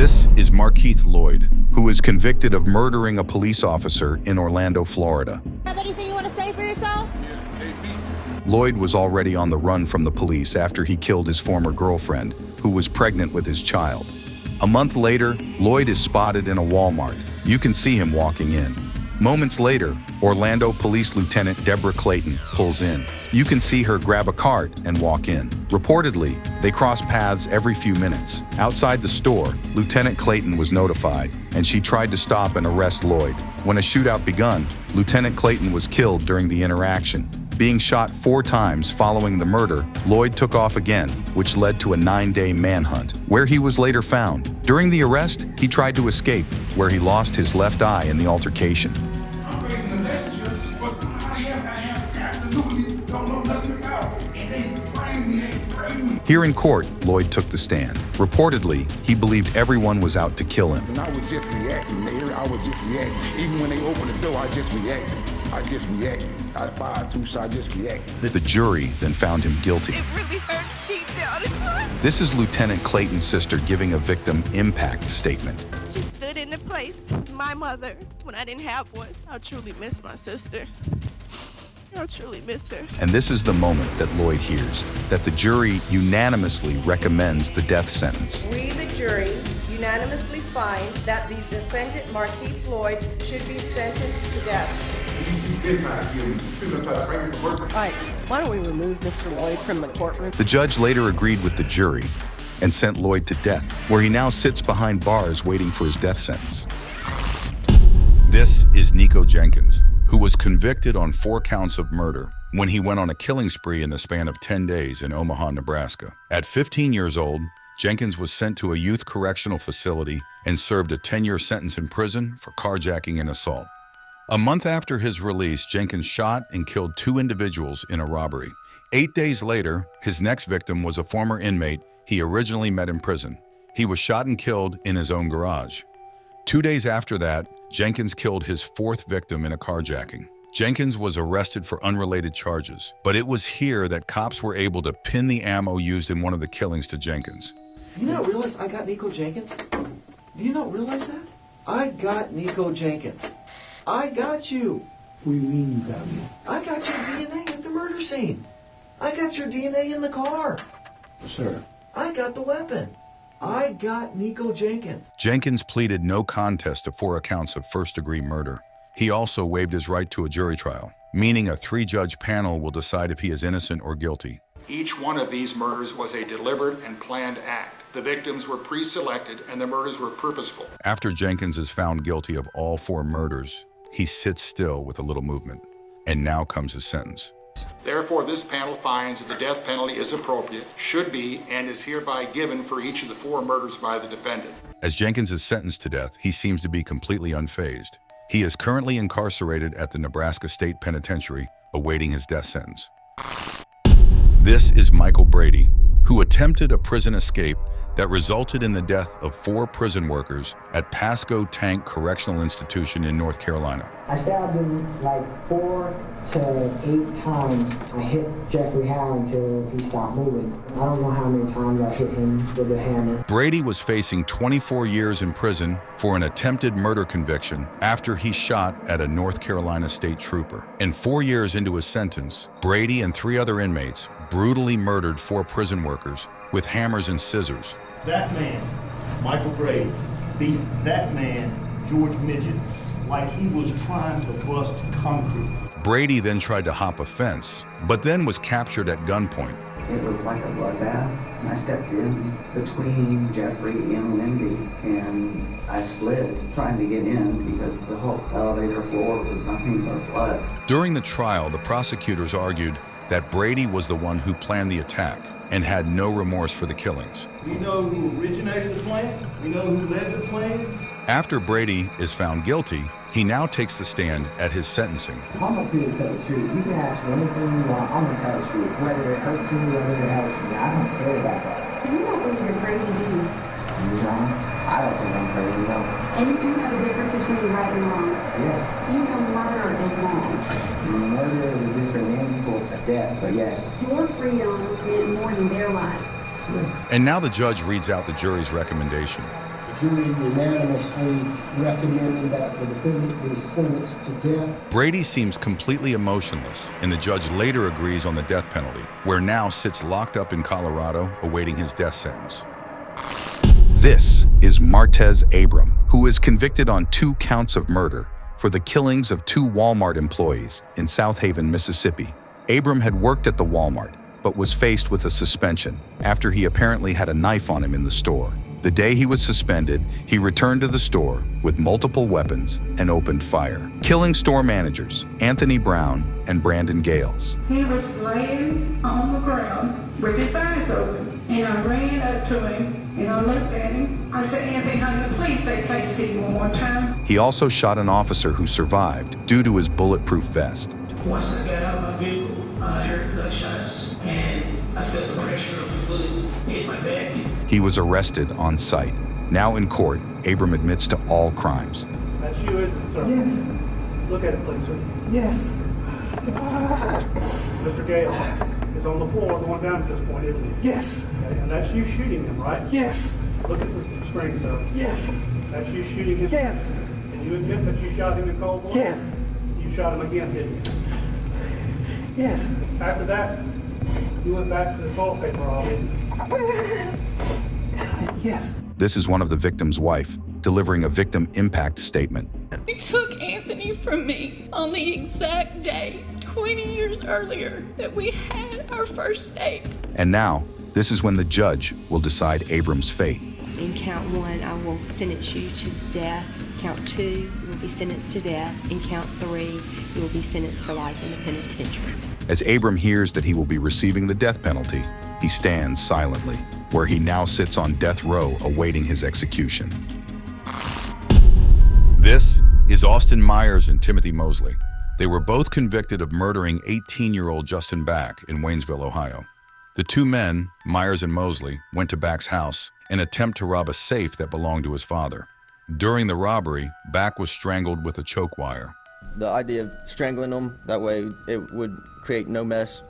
This is Markeith Lloyd, who is convicted of murdering a police officer in Orlando, Florida. Have anything you want to say for yourself? Lloyd was already on the run from the police after he killed his former girlfriend, who was pregnant with his child. A month later, Lloyd is spotted in a Walmart. You can see him walking in. Moments later, Orlando Police Lieutenant Deborah Clayton pulls in. You can see her grab a cart and walk in. Reportedly, they cross paths every few minutes. Outside the store, Lieutenant Clayton was notified, and she tried to stop and arrest Lloyd. When a shootout begun, Lieutenant Clayton was killed during the interaction. Being shot 4 times following the murder, Lloyd took off again, which led to a 9-day manhunt, where he was later found. During the arrest, he tried to escape, where he lost his left eye in the altercation. I'm breaking the relationship with somebody else I absolutely don't know nothing about. And they frame me. Here in court, Lloyd took the stand. Reportedly, he believed everyone was out to kill him. And I was just reacting, Mayor. I was just reacting. Even when they opened the door, I just reacted. I fired 2 shots, I just reacted. The jury then found him guilty. It really hurts deep down inside. This is Lieutenant Clayton's sister giving a victim impact statement. She stood in the place as my mother when I didn't have one. I truly miss my sister. I truly miss her. And this is the moment that Lloyd hears, that the jury unanimously recommends the death sentence. We, the jury, unanimously find that the defendant, Markeith Lloyd, should be sentenced to death. All right, why don't we remove Mr. Lloyd from the courtroom? The judge later agreed with the jury and sent Lloyd to death, where he now sits behind bars waiting for his death sentence. This is Nico Jenkins, who was convicted on 4 counts of murder when he went on a killing spree in the span of 10 days in Omaha, Nebraska. At 15 years old, Jenkins was sent to a youth correctional facility and served a 10-year sentence in prison for carjacking and assault. A month after his release, Jenkins shot and killed 2 individuals in a robbery. 8 days later, his next victim was a former inmate he originally met in prison. He was shot and killed in his own garage. 2 days after that, Jenkins killed his 4th victim in a carjacking. Jenkins was arrested for unrelated charges, but it was here that cops were able to pin the ammo used in one of the killings to Jenkins. You not realize I got Nico Jenkins? Do you not realize that? I got Nico Jenkins. I got you. What do you mean you got me? I got your DNA at the murder scene. I got your DNA in the car. Sir. I got the weapon. I got Nico Jenkins. Jenkins pleaded no contest to 4 counts of first-degree murder. He also waived his right to a jury trial, meaning a 3-judge panel will decide if he is innocent or guilty. Each one of these murders was a deliberate and planned act. The victims were pre-selected and the murders were purposeful. After Jenkins is found guilty of all 4 murders, he sits still with a little movement. And now comes his sentence. Therefore, this panel finds that the death penalty is appropriate, should be, and is hereby given for each of the 4 murders by the defendant. As Jenkins is sentenced to death, he seems to be completely unfazed. He is currently incarcerated at the Nebraska State Penitentiary, awaiting his death sentence. This is Michael Brady, who attempted a prison escape that resulted in the death of 4 prison workers at Pasco Tank Correctional Institution in North Carolina. I stabbed him like 4 to 8 times. I hit Jeffrey Howe until he stopped moving. I don't know how many times I hit him with a hammer. Brady was facing 24 years in prison for an attempted murder conviction after he shot at a North Carolina state trooper. And 4 years into his sentence, Brady and 3 other inmates brutally murdered 4 prison workers with hammers and scissors. That man, Michael Brady, beat that man, George Midget, like he was trying to bust concrete. Brady then tried to hop a fence, but then was captured at gunpoint. It was like a bloodbath, and I stepped in between Jeffrey and Wendy, and I slid trying to get in because the whole elevator floor was nothing but blood. During the trial, the prosecutors argued that Brady was the one who planned the attack and had no remorse for the killings. We know who originated the plan. We know who led the plan. After Brady is found guilty, he now takes the stand at his sentencing. I'm up here to tell the truth. You can ask me anything you want. I'm gonna tell the truth. Whether it hurts me, whether it helps me, I don't care about that. You don't believe you're crazy, do you? You know, I don't think I'm crazy, no. And you do know the difference between right and wrong. Yes. So you know murder is wrong. Murder is a different name for death, but yes. Your freedom meant more than their lives. Yes. And now the judge reads out the jury's recommendation. The jury unanimously recommending that the defendant be sentenced to death. Brady seems completely emotionless, and the judge later agrees on the death penalty, where now sits locked up in Colorado awaiting his death sentence. This is Martez Abram, who is convicted on 2 counts of murder for the killings of 2 Walmart employees in South Haven, Mississippi. Abram had worked at the Walmart, but was faced with a suspension after he apparently had a knife on him in the store. The day he was suspended, he returned to the store with multiple weapons and opened fire, killing store managers Anthony Brown and Brandon Gales. He was laying on the ground with his eyes open, and I ran up to him and I looked at him. I said, "Anthony, honey, please say KC one more time." He also shot an officer who survived due to his bulletproof vest. Once I got out of my vehicle, I heard gunshots and I felt the pressure of the bullet hit my back. He was arrested on site. Now in court, Abram admits to all crimes. That's you, isn't it, sir? Yes. Look at it, please, sir. Yes. Mr. Gale is on the floor going down at this point, isn't he? Yes. Okay, and that's you shooting him, right? Yes. Look at the screen, sir. Yes. That's you shooting him? Yes. Can you admit that you shot him in cold blood? Yes. You shot him again, didn't you? Yes. After that, you went back to the toilet paper roll, didn't you? Yes. This is one of the victim's wife, delivering a victim impact statement. He took Anthony from me on the exact day, 20 years earlier, that we had our first date. And now, this is when the judge will decide Abram's fate. In count 1, I will sentence you to death. Count 2, you will be sentenced to death. In count 3, you will be sentenced to life in the penitentiary. As Abram hears that he will be receiving the death penalty, he stands silently, where he now sits on death row awaiting his execution. This is Austin Myers and Timothy Mosley. They were both convicted of murdering 18-year-old Justin Back in Waynesville, Ohio. The 2 men, Myers and Mosley, went to Back's house in an attempt to rob a safe that belonged to his father. During the robbery, Back was strangled with a choke wire. The idea of strangling him, that way it would create no mess,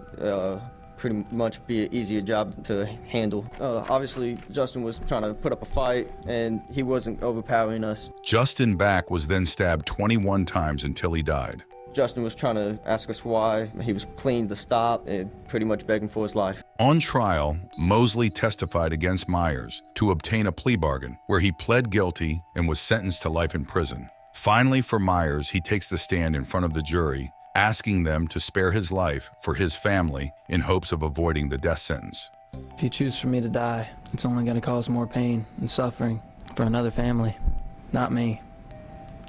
pretty much be an easier job to handle. Obviously, Justin was trying to put up a fight, and he wasn't overpowering us. Justin Back was then stabbed 21 times until he died. Justin was trying to ask us why. He was pleading to stop and pretty much begging for his life. On trial, Mosley testified against Myers to obtain a plea bargain, where he pled guilty and was sentenced to life in prison. Finally, for Myers, he takes the stand in front of the jury, asking them to spare his life for his family in hopes of avoiding the death sentence. If you choose for me to die, it's only going to cause more pain and suffering for another family, not me.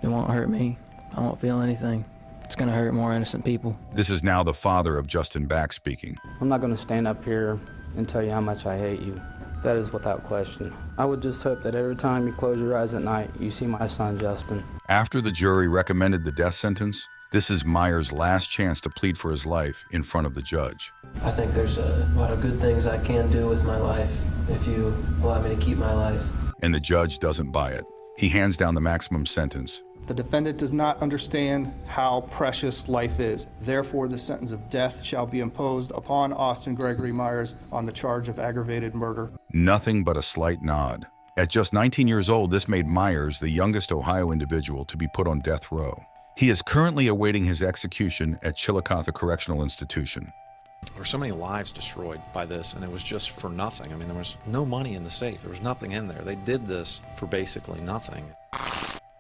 It won't hurt me. I won't feel anything. It's going to hurt more innocent people. This is now the father of Justin Back speaking. I'm not going to stand up here and tell you how much I hate you. That is without question. I would just hope that every time you close your eyes at night, you see my son, Justin. After the jury recommended the death sentence, this is Myers' last chance to plead for his life in front of the judge. I think there's a lot of good things I can do with my life if you allow me to keep my life. And the judge doesn't buy it. He hands down the maximum sentence. The defendant does not understand how precious life is. Therefore, the sentence of death shall be imposed upon Austin Gregory Myers on the charge of aggravated murder. Nothing but a slight nod. At just 19 years old, this made Myers the youngest Ohio individual to be put on death row. He is currently awaiting his execution at Chillicothe Correctional Institution. There were so many lives destroyed by this, and it was just for nothing. I mean, there was no money in the safe. There was nothing in there. They did this for basically nothing.